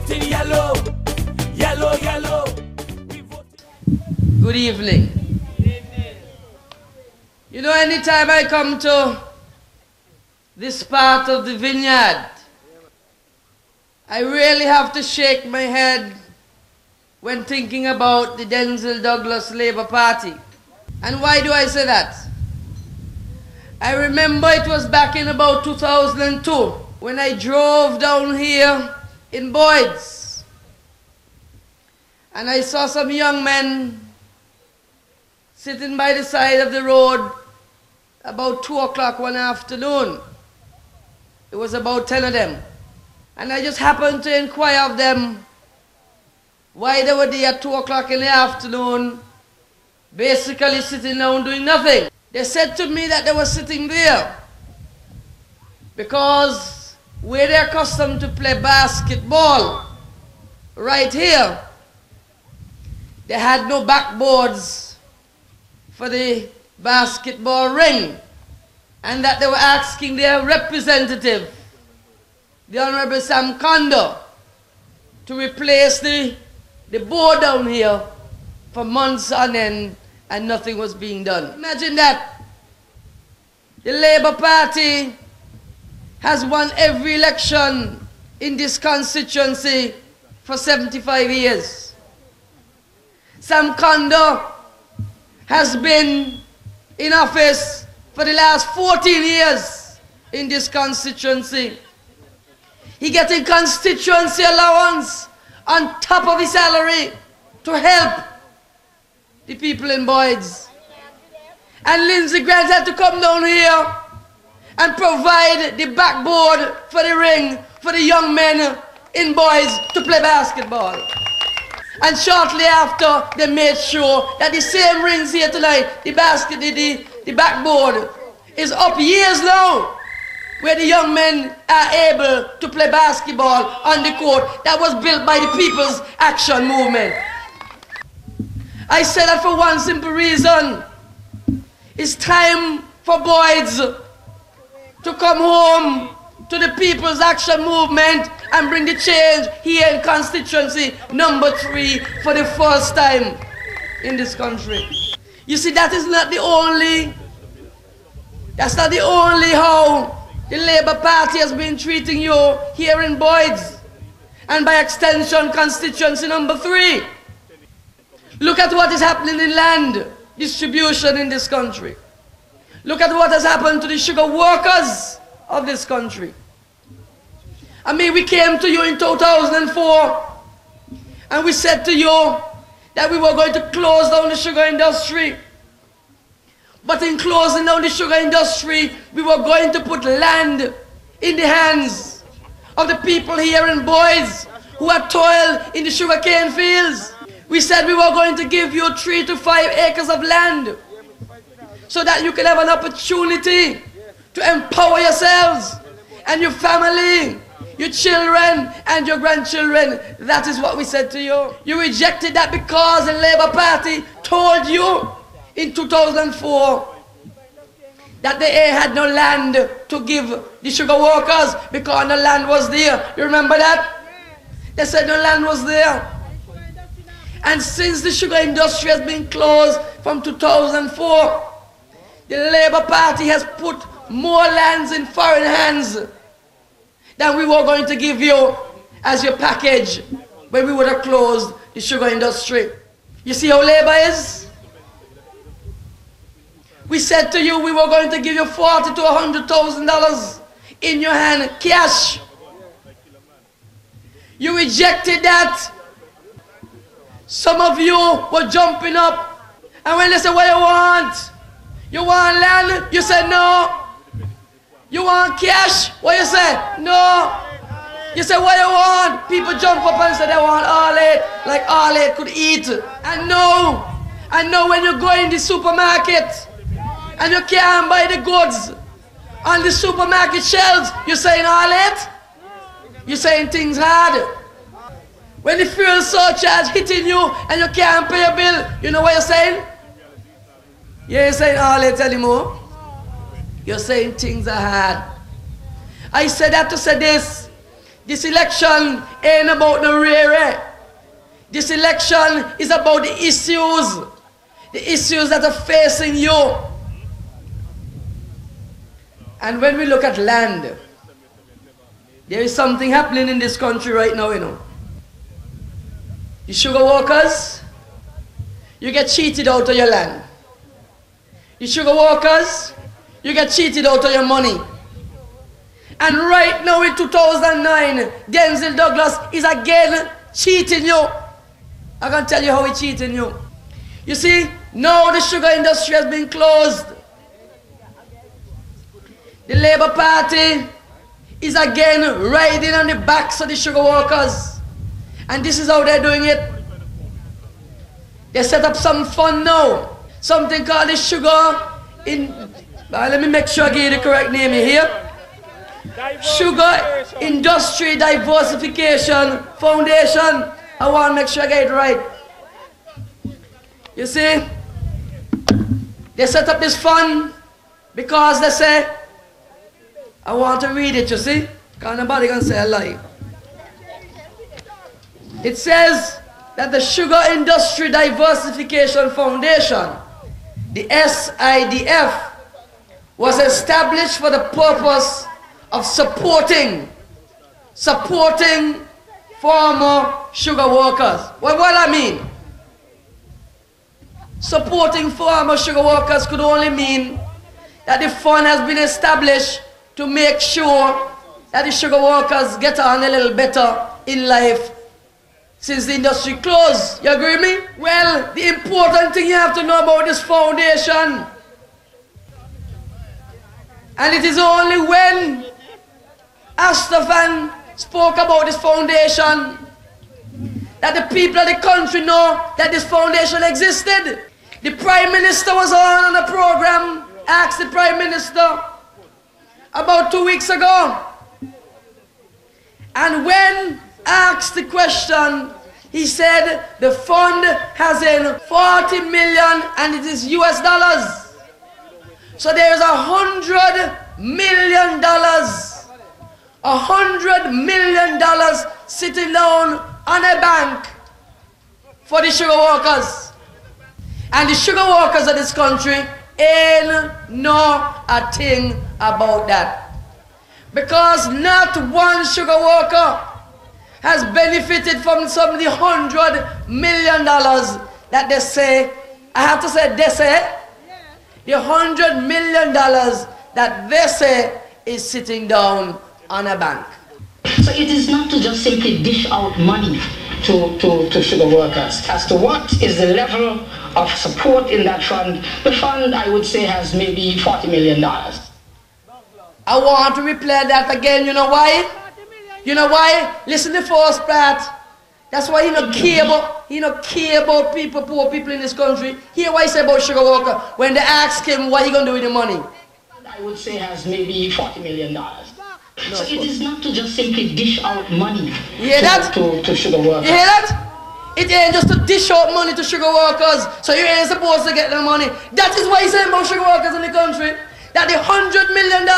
voting yellow. Yellow, yellow. Good evening. You know, anytime I come to this part of the vineyard, I really have to shake my head when thinking about the Denzel Douglas Labour Party. And why do I say that? I remember it was back in about 2002 when I drove down here in Boyds, and I saw some young men sitting by the side of the road about 2 o'clock one afternoon. It was about 10 of them. And I just happened to inquire of them why they were there at 2 o'clock in the afternoon, basically sitting down doing nothing. They said to me that they were sitting there because where they're accustomed to play basketball, right here, they had no backboards for the basketball ring, and that they were asking their representative, the Honorable Sam Kondo, to replace the board down here for months on end, and nothing was being done. Imagine that. The Labour Party has won every election in this constituency for 75 years. Sam Kondo has been in office for the last 14 years in this constituency. He getting constituency allowance on top of his salary to help the people in Boyds. And Lindsay Grant had to come down here and provide the backboard for the ring for the young men in Boyds to play basketball. And shortly after, they made sure that the same rings here tonight, the backboard, is up years now, where the young men are able to play basketball on the court that was built by the People's Action Movement. I say that for one simple reason. It's time for Boyds to come home to the People's Action Movement and bring the change here in constituency number 3 for the first time in this country. You see, that's not the only how the Labour Party has been treating you here in Boyds, and by extension constituency number 3. Look at what is happening in land distribution in this country. Look at what has happened to the sugar workers of this country. I mean, we came to you in 2004 and we said to you that we were going to close down the sugar industry. But in closing down the sugar industry, we were going to put land in the hands of the people here in Boyds who had toiled in the sugarcane fields. We said we were going to give you 3 to 5 acres of land so that you can have an opportunity to empower yourselves and your family, your children and your grandchildren. That is what we said to you. You rejected that because the Labour Party told you in 2004 that they had no land to give the sugar workers because no land was there. You remember that? They said no land was there. And since the sugar industry has been closed from 2004, the Labour Party has put more lands in foreign hands than we were going to give you as your package when we would have closed the sugar industry. You see how Labour is? We said to you we were going to give you $40,000 to $100,000 in your hand, cash. You rejected that. Some of you were jumping up, and when they said, what you want? You want land? You said no. You want cash? What you say? No. You say, what you want? People jump up and say they want all it, like all it could eat. And no, when you go in the supermarket and you can't buy the goods on the supermarket shelves, you're saying all it? You're saying things hard. When the fuel surcharge hitting you and you can't pay your bill, you know what you're saying? You ain't saying all it anymore. You're saying things are hard. I said that to say this. This election ain't about the rare. This election is about the issues that are facing you. And when we look at land, there is something happening in this country right now, you know. The sugar workers, you get cheated out of your land. The sugar workers, you get cheated out of your money. And right now in 2009, Denzel Douglas is again cheating you. I can tell you how he's cheating you. You see, now the sugar industry has been closed. The Labour Party is again riding on the backs of the sugar workers. And this is how they're doing it. They set up some fund now. Something called the let me make sure I give you the correct name here. Sugar Industry Diversification Foundation. I want to make sure I get it right. You see, they set up this fund because they say, I want to read it, you see, because nobody can say a lie. It says that the Sugar Industry Diversification Foundation, the SIDF, was established for the purpose of supporting former sugar workers. What I mean? Supporting former sugar workers could only mean that the fund has been established to make sure that the sugar workers get on a little better in life since the industry closed. You agree with me? Well, the important thing you have to know about this foundation, and it is only when Astafan spoke about this foundation that the people of the country know that this foundation existed. The Prime Minister was on a program, asked the Prime Minister about 2 weeks ago. And when asked the question, he said the fund has in 40 million and it is US dollars. So there is $100 million, $100 million sitting down on a bank for the sugar workers. And the sugar workers of this country ain't know a thing about that. Because not one sugar worker has benefited from some of the $100 million that they say, I have to say they say, the $100 million that they say is sitting down on a bank. So it is not to just simply dish out money to sugar workers. As to what is the level of support in that fund, the fund, I would say, has maybe $40 million. I want to replay that again. You know why? You know why? Listen to the first part. That's why he don't care about people, poor people in this country. Hear what he said about sugar worker when they ask him what he gonna do with the money. I would say has maybe $40 million. So it is not to just simply dish out money to sugar workers. You hear that? It ain't just to dish out money to sugar workers, so you ain't supposed to get the money. That is what he's saying about sugar workers in the country. That the $100 million,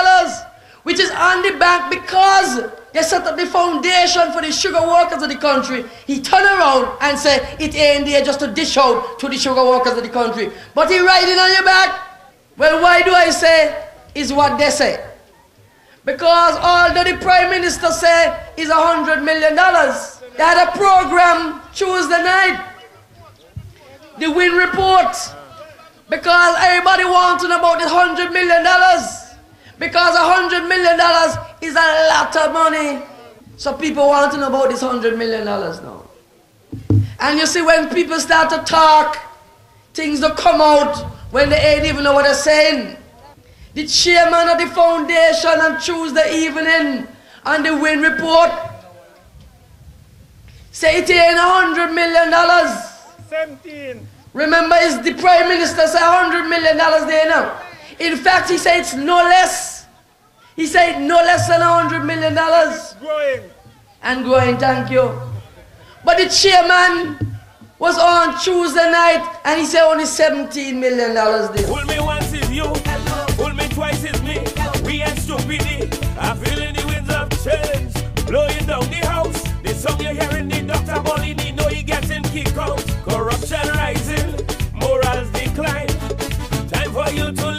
which is on the bank because they set up the foundation for the sugar workers of the country, he turn around and say it ain't there just to dish out to the sugar workers of the country. But he riding on your back. Well, why do I say is what they say? Because although the Prime Minister say is $100 million, they had a program Tuesday night, the Win Report, because everybody wants to know about this $100 million. Because $100 million is a lot of money. So people want to know about this $100 million now. And you see, when people start to talk, things don't come out when they ain't even know what they're saying. The chairman of the foundation on Tuesday evening on the Win Report say it ain't $100 million. 17. Remember, it's the Prime Minister say $100 million there now. In fact, he said it's no less. He said no less than $100 million. Growing. And growing, thank you. But the chairman was on Tuesday night and he said only $17 million there. Fool me once is you, fool me twice is me. We ain't stupidity. I feel in the winds of change, blowing down song you're hearing, the Dr. Bolini, know he getting kicked out. Corruption rising, morals decline. Time for you to